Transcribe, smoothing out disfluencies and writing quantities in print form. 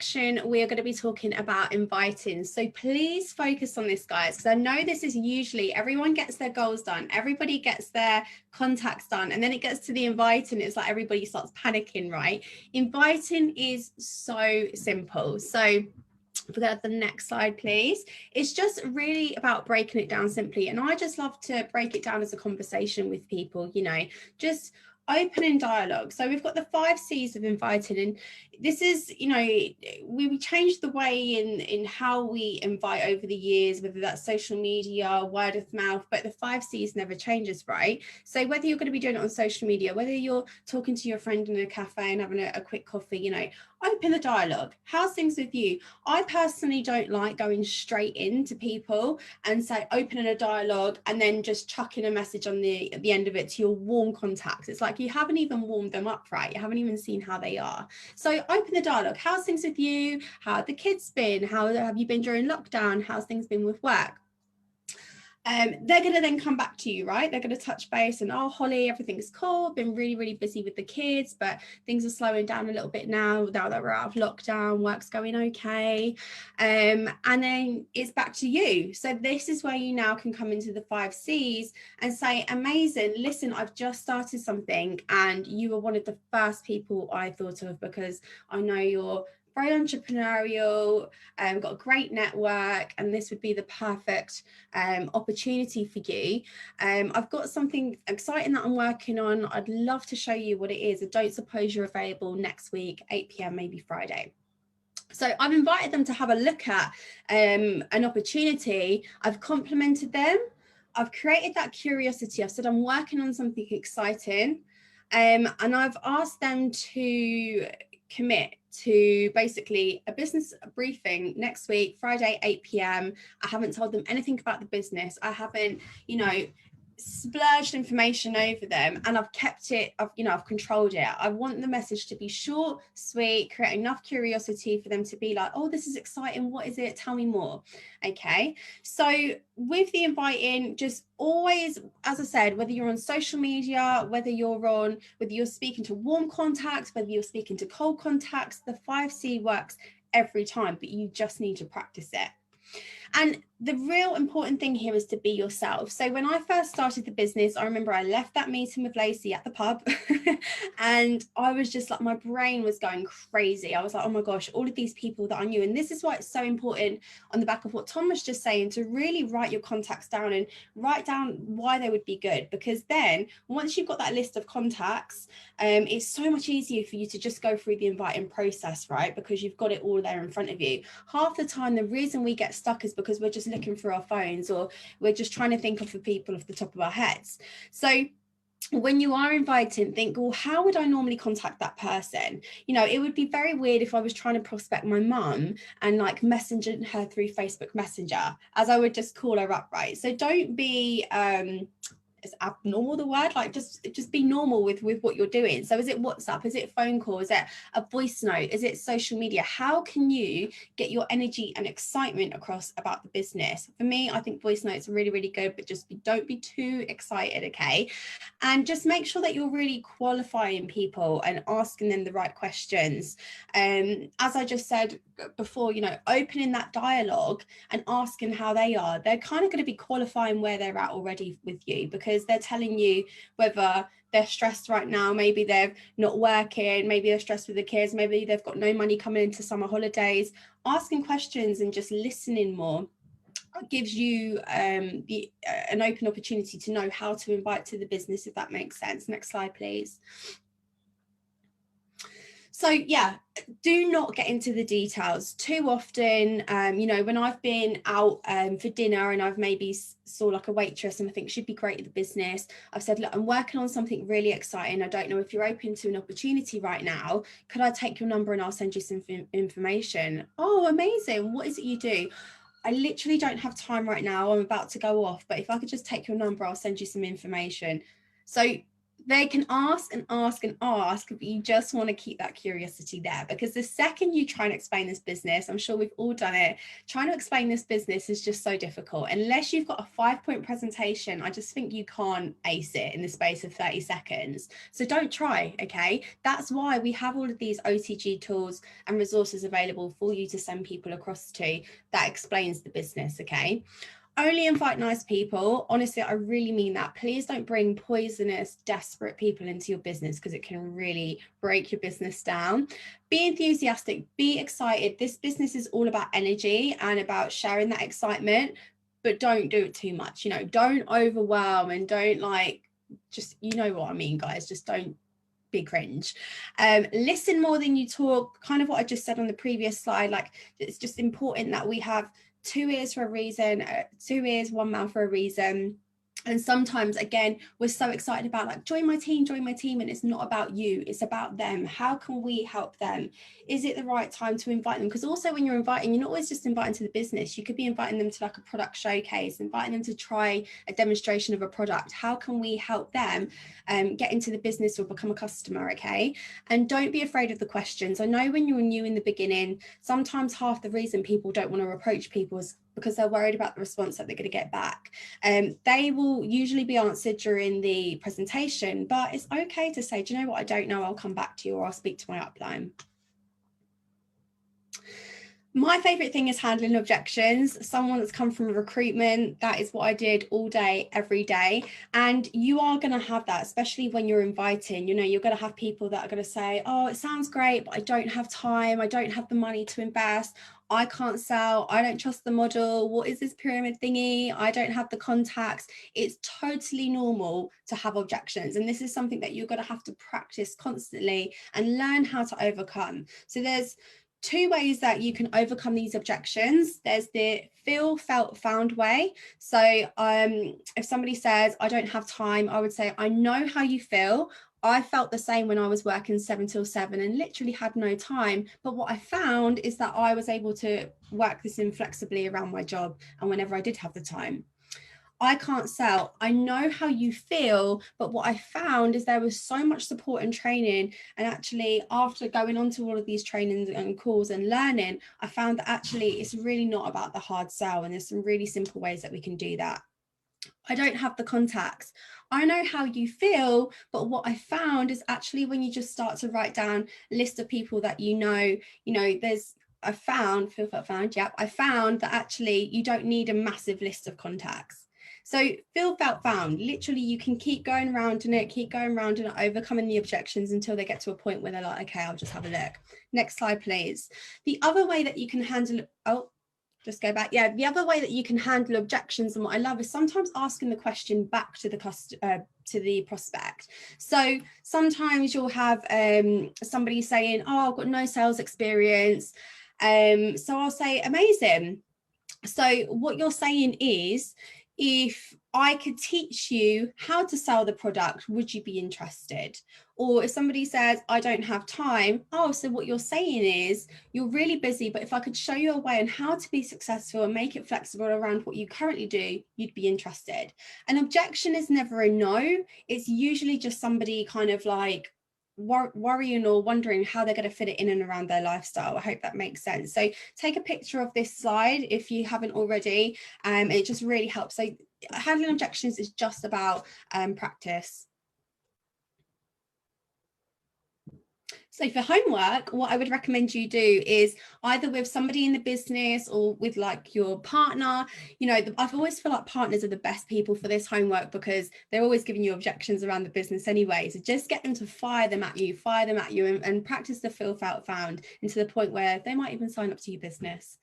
section, we are going to be talking about inviting. So please focus on this, guys, because I know this is usually everyone gets their goals done. Everybody gets their contacts done. And then it gets to the inviting. It's like everybody starts panicking, right? Inviting is so simple. So if we go to the next slide, please. It's just really about breaking it down simply. And I just love to break it down as a conversation with people, you know, just opening dialogue. So we've got the 5 C's of inviting, and this is, you know, we changed the way in how we invite over the years, whether that's social media, word of mouth, but the 5 C's never changes, right? So whether you're going to be doing it on social media, whether you're talking to your friend in a cafe and having a quick coffee, you know, open the dialogue. How's things with you? I personally don't like going straight into people and say opening a dialogue and then just chucking a message on at the end of it to your warm contacts. It's like you haven't even warmed them up, right? You haven't even seen how they are. So open the dialogue. How's things with you? How have the kids been? How have you been during lockdown? How's things been with work? They're going to then come back to you, right? They're going to touch base and, oh, Holly, everything's cool. Been really, really busy with the kids, but things are slowing down a little bit now that we're out of lockdown. Work's going okay. And then it's back to you. So this is where you now can come into the 5 C's and say, amazing, listen, I've just started something and you were one of the first people I thought of because I know you're very entrepreneurial, got a great network, and this would be the perfect opportunity for you. I've got something exciting that I'm working on. I'd love to show you what it is. I don't suppose you're available next week, 8 p.m, maybe Friday. So I've invited them to have a look at an opportunity. I've complimented them. I've created that curiosity. I've said I'm working on something exciting, and I've asked them to commit to basically a business briefing next week, Friday, 8 p.m. I haven't told them anything about the business. I haven't, you know, splurged information over them, and I've kept it, I've controlled it. I want the message to be short, sweet, create enough curiosity for them to be like, oh, this is exciting, what is it, tell me more. Okay, so with the inviting, just always, as I said, whether you're on social media, whether you're speaking to warm contacts, whether you're speaking to cold contacts, the 5C works every time, but you just need to practice it. And the real important thing here is to be yourself. So when I first started the business, I remember I left that meeting with Lacey at the pub and I was just like, my brain was going crazy. I was like, oh my gosh, all of these people that I knew. And this is why it's so important, on the back of what Tom was just saying, to really write your contacts down and write down why they would be good. Because then once you've got that list of contacts, it's so much easier for you to just go through the inviting process, right? Because you've got it all there in front of you. Half the time, the reason we get stuck is because we're just looking through our phones, or we're just trying to think of the people off the top of our heads. So when you are inviting, think, well, how would I normally contact that person? You know, it would be very weird if I was trying to prospect my mum and like messaging her through Facebook Messenger, as I would just call her up, right? So don't be is abnormal the word, like just be normal with what you're doing. So is it WhatsApp, is it phone call, is it a voice note, is it social media? How can you get your energy and excitement across about the business? For me, I think voice notes are really, really good, but just don't be too excited, okay? And just make sure that you're really qualifying people and asking them the right questions. As I just said before, you know, opening that dialogue and asking how they are. They're kind of going to be qualifying where they're at already with you, because they're telling you whether they're stressed right now, maybe they're not working, maybe they're stressed with the kids, maybe they've got no money coming into summer holidays. Asking questions and just listening more gives you an open opportunity to know how to invite to the business, if that makes sense. Next slide, please. So yeah, do not get into the details too often. You know, when I've been out for dinner and I've maybe saw like a waitress and I think she'd be great at the business, I've said, look, I'm working on something really exciting. I don't know if you're open to an opportunity right now. Could I take your number and I'll send you some information? Oh, amazing. What is it you do? I literally don't have time right now. I'm about to go off, but if I could just take your number, I'll send you some information. So They can ask and ask and ask, but you just want to keep that curiosity there, because the second you try and explain this business, I'm sure we've all done it, trying to explain this business is just so difficult. Unless you've got a 5-point presentation, I just think you can't ace it in the space of 30 seconds. So don't try, okay? That's why we have all of these OTG tools and resources available for you to send people across to that explains the business, okay? Only invite nice people. Honestly, I really mean that. Please don't bring poisonous, desperate people into your business, because it can really break your business down. Be enthusiastic, be excited. This business is all about energy and about sharing that excitement, but don't do it too much. You know, don't overwhelm and don't just, you know what I mean, guys, just don't be cringe. Listen more than you talk, kind of what I just said on the previous slide. Like, it's just important that we have 2 ears for a reason, 2 ears, 1 mouth for a reason. And sometimes, again, we're so excited about like, join my team, and it's not about you, it's about them. How can we help them? Is it the right time to invite them? Because also when you're inviting, you're not always just inviting to the business. You could be inviting them to like a product showcase, inviting them to try a demonstration of a product. How can we help them get into the business or become a customer, okay? And don't be afraid of the questions. I know when you're new in the beginning, sometimes half the reason people don't want to approach people is because they're worried about the response that they're going to get back. They will usually be answered during the presentation, but it's okay to say, do you know what, I don't know, I'll come back to you, or I'll speak to my upline. My favorite thing is handling objections. Someone that's come from recruitment, that is what I did all day, every day. And you are going to have that, especially when you're inviting. You know, you're going to have people that are going to say, oh, it sounds great, but I don't have time. I don't have the money to invest. I can't sell. I don't trust the model. What is this pyramid thingy? I don't have the contacts. It's totally normal to have objections. And this is something that you're going to have to practice constantly and learn how to overcome. So there's 2 ways that you can overcome these objections. There's the feel, felt, found way. So if somebody says, I don't have time, I would say, I know how you feel. I felt the same when I was working 7 till 7 and literally had no time. But what I found is that I was able to work this in flexibly around my job and whenever I did have the time. I can't sell. I know how you feel, but what I found is there was so much support and training. And actually, after going on to all of these trainings and calls and learning, I found that actually it's really not about the hard sell. And there's some really simple ways that we can do that. I don't have the contacts. I know how you feel, but what I found is actually when you just start to write down a list of people that I found that actually you don't need a massive list of contacts. So feel, felt, found, literally you can keep going around in it, overcoming the objections until they get to a point where they're like, okay, I'll just have a look. Next slide, please. The other way that you can handle, just go back. Yeah, the other way that you can handle objections, and what I love is sometimes asking the question back to the prospect. So sometimes you'll have somebody saying, oh, I've got no sales experience. So I'll say, amazing. So what you're saying is, if I could teach you how to sell the product, would you be interested? Or if somebody says, I don't have time, oh, so what you're saying is you're really busy, but if I could show you a way on how to be successful and make it flexible around what you currently do, you'd be interested. An objection is never a no. It's usually just somebody kind of like worrying or wondering how they're going to fit it in and around their lifestyle. I hope that makes sense. So take a picture of this slide if you haven't already. It just really helps. So handling objections is just about practice. So for homework, what I would recommend you do is either with somebody in the business or with like your partner. You know, I've always feel like partners are the best people for this homework because they're always giving you objections around the business anyway. So just get them to fire them at you and practice the feel, felt, found into the point where they might even sign up to your business.